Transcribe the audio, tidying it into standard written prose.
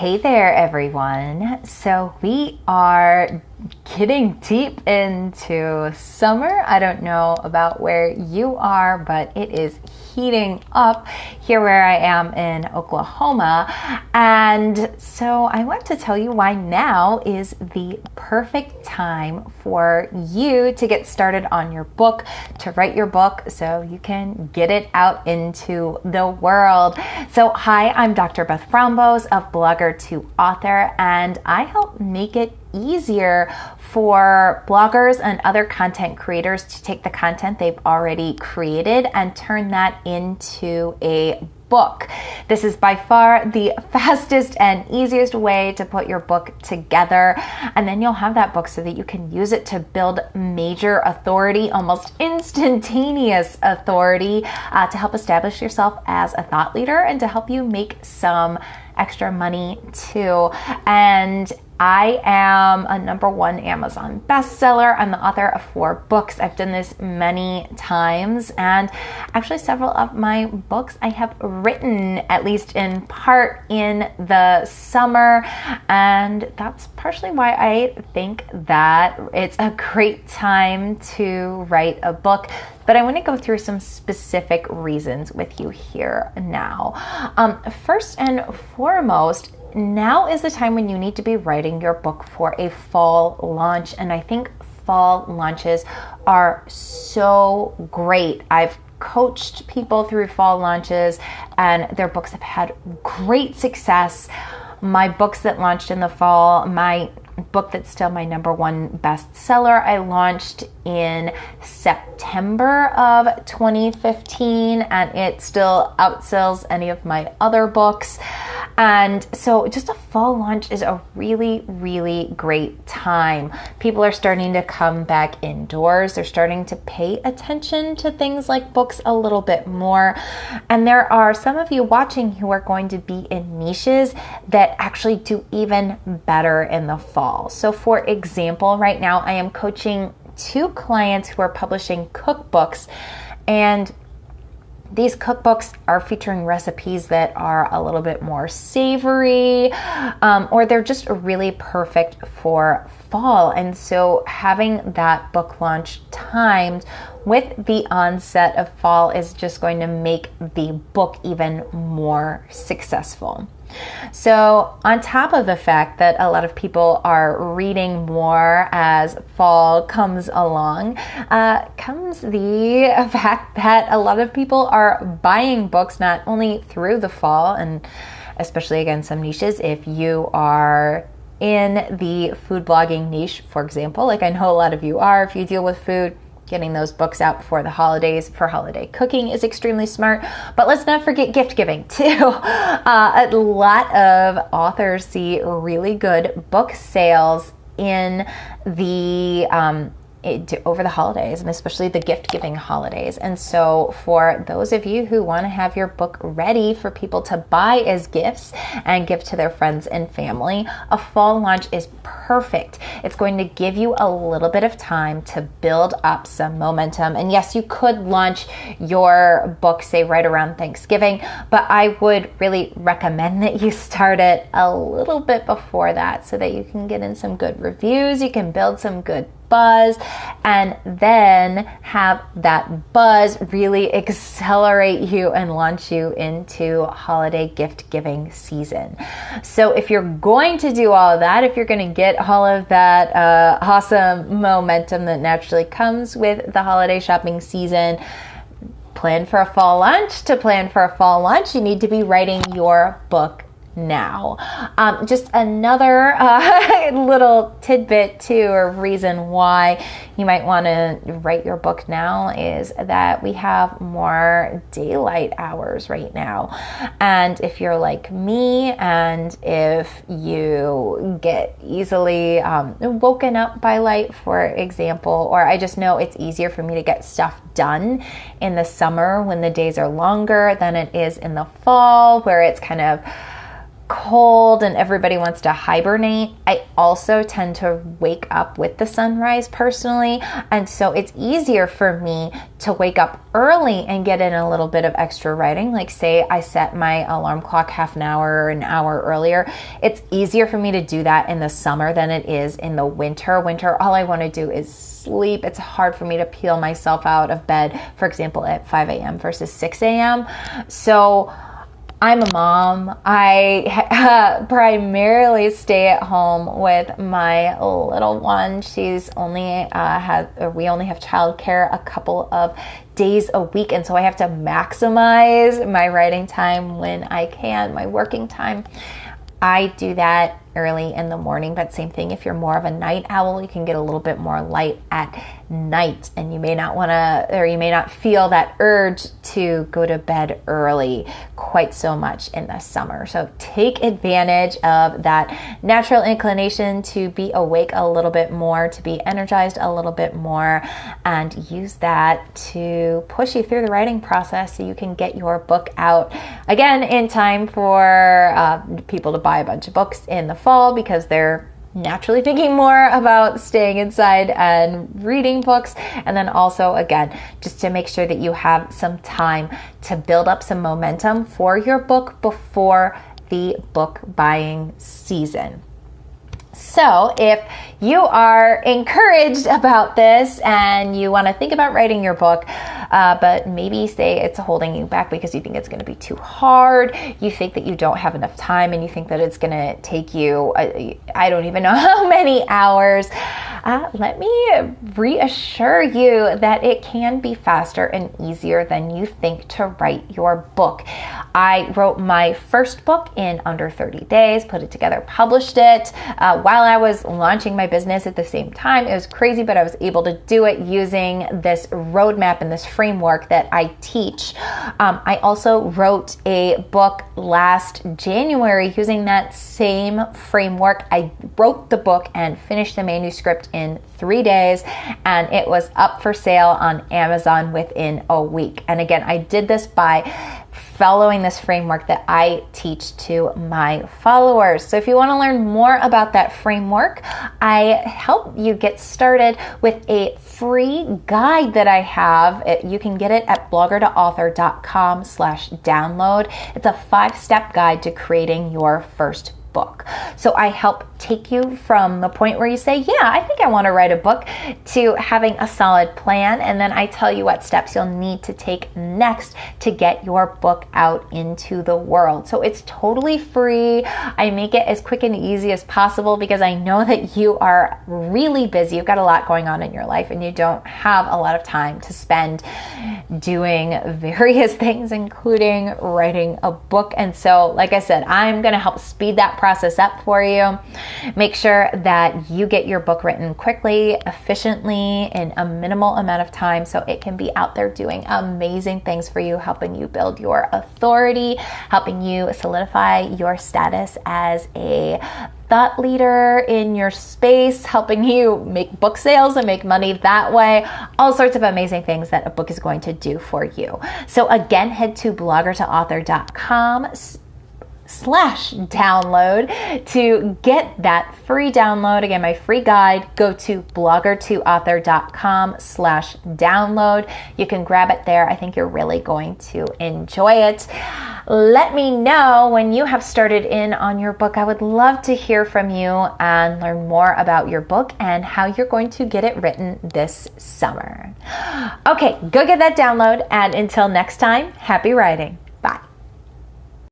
Hey there, everyone. So we are getting deep into summer. I don't know about where you are, but it is heating up here where I am in Oklahoma. And so I want to tell you why now is the perfect time for you to get started on your book, to write your book so you can get it out into the world. So hi, I'm Dr. Beth Brownbose of Blogger to Author, and I help make it easier for bloggers and other content creators to take the content they've already created and turn that into a book. This is by far the fastest and easiest way to put your book together, and then you'll have that book so that you can use it to build major authority, almost instantaneous authority, to help establish yourself as a thought leader and to help you make some extra money too. And I am a #1 Amazon bestseller. I'm the author of 4 books. I've done this many times, and actually several of my books I have written, at least in part, in the summer, and that's partially why I think that it's a great time to write a book. But I want to go through some specific reasons with you here now. First and foremost, now is the time when you need to be writing your book for a fall launch. And I think fall launches are so great. I've coached people through fall launches and their books have had great success. My books that launched in the fall, my book that's still my #1 bestseller, I launched in September of 2015, and it still outsells any of my other books. And so just a fall launch is a really, really great time. People are starting to come back indoors. They're starting to pay attention to things like books a little bit more. And there are some of you watching who are going to be in niches that actually do even better in the fall. So for example, right now I am coaching 2 clients who are publishing cookbooks, and these cookbooks are featuring recipes that are a little bit more savory, or they're just really perfect for fall. And so having that book launch timed with the onset of fall is just going to make the book even more successful. So on top of the fact that a lot of people are reading more as fall comes along, comes the fact that a lot of people are buying books not only through the fall, and especially again some niches, if you are in the food blogging niche, for example, like I know a lot of you are, if you deal with food, getting those books out before the holidays for holiday cooking is extremely smart. But let's not forget gift giving too. A lot of authors see really good book sales in the over the holidays, and especially the gift-giving holidays. And so for those of you who want to have your book ready for people to buy as gifts and give to their friends and family, a fall launch is perfect. It's going to give you a little bit of time to build up some momentum. And yes, you could launch your book, say, right around Thanksgiving, but I would really recommend that you start it a little bit before that so that you can get in some good reviews, you can build some good buzz, and then have that buzz really accelerate you and launch you into holiday gift giving season. So if you're going to do all of that, if you're going to get all of that awesome momentum that naturally comes with the holiday shopping season, plan for a fall launch. To plan for a fall launch, you need to be writing your book now. Just another little tidbit too, or reason why you might want to write your book now is that we have more daylight hours right now. And if you're like me, and if you get easily woken up by light, for example, or I just know it's easier for me to get stuff done in the summer when the days are longer than it is in the fall, where it's kind of cold and everybody wants to hibernate, I also tend to wake up with the sunrise personally. And so it's easier for me to wake up early and get in a little bit of extra writing. Like say I set my alarm clock half an hour or an hour earlier. It's easier for me to do that in the summer than it is in the winter. Winter, all I want to do is sleep. It's hard for me to peel myself out of bed, for example, at 5 a.m. versus 6 a.m. So I'm a mom. I primarily stay at home with my little one. She's only we only have childcare a couple of days a week, and so I have to maximize my writing time when I can, my working time. I do that early in the morning, but same thing, if you're more of a night owl, you can get a little bit more light at night, and you may not want to, or you may not feel that urge to go to bed early quite so much in the summer. So take advantage of that natural inclination to be awake a little bit more, to be energized a little bit more, and use that to push you through the writing process so you can get your book out again in time for people to buy a bunch of books in the fall, because they're naturally thinking more about staying inside and reading books. And then also, again, just to make sure that you have some time to build up some momentum for your book before the book buying season. So if you are encouraged about this and you want to think about writing your book, but maybe say it's holding you back because you think it's going to be too hard, you think that you don't have enough time, and you think that it's going to take you, I don't even know how many hours, let me reassure you that it can be faster and easier than you think to write your book. I wrote my first book in under 30 days, put it together, published it while I was launching my business at the same time. It was crazy, but I was able to do it using this roadmap and this framework that I teach. I also wrote a book last January using that same framework. I wrote the book and finished the manuscript in 3 days, and it was up for sale on Amazon within a week. And again, I did this by following this framework that I teach to my followers. So if you want to learn more about that framework, I help you get started with a free guide that I have. You can get it at blogger2author.com/download. It's a 5-step guide to creating your first book. So I help take you from the point where you say, yeah, I think I want to write a book, to having a solid plan. And then I tell you what steps you'll need to take next to get your book out into the world. So it's totally free. I make it as quick and easy as possible because I know that you are really busy. You've got a lot going on in your life and you don't have a lot of time to spend doing various things, including writing a book. And so, like I said, I'm going to help speed that process up for you. Make sure that you get your book written quickly, efficiently, in a minimal amount of time so it can be out there doing amazing things for you, helping you build your authority, helping you solidify your status as a thought leader in your space, helping you make book sales and make money that way. All sorts of amazing things that a book is going to do for you. So again, head to blogger2author.com/download to get that free download. Again, my free guide, go to blogger2author.com/download. You can grab it there. I think you're really going to enjoy it. Let me know when you have started in on your book. I would love to hear from you and learn more about your book and how you're going to get it written this summer. Okay, go get that download, and until next time, happy writing.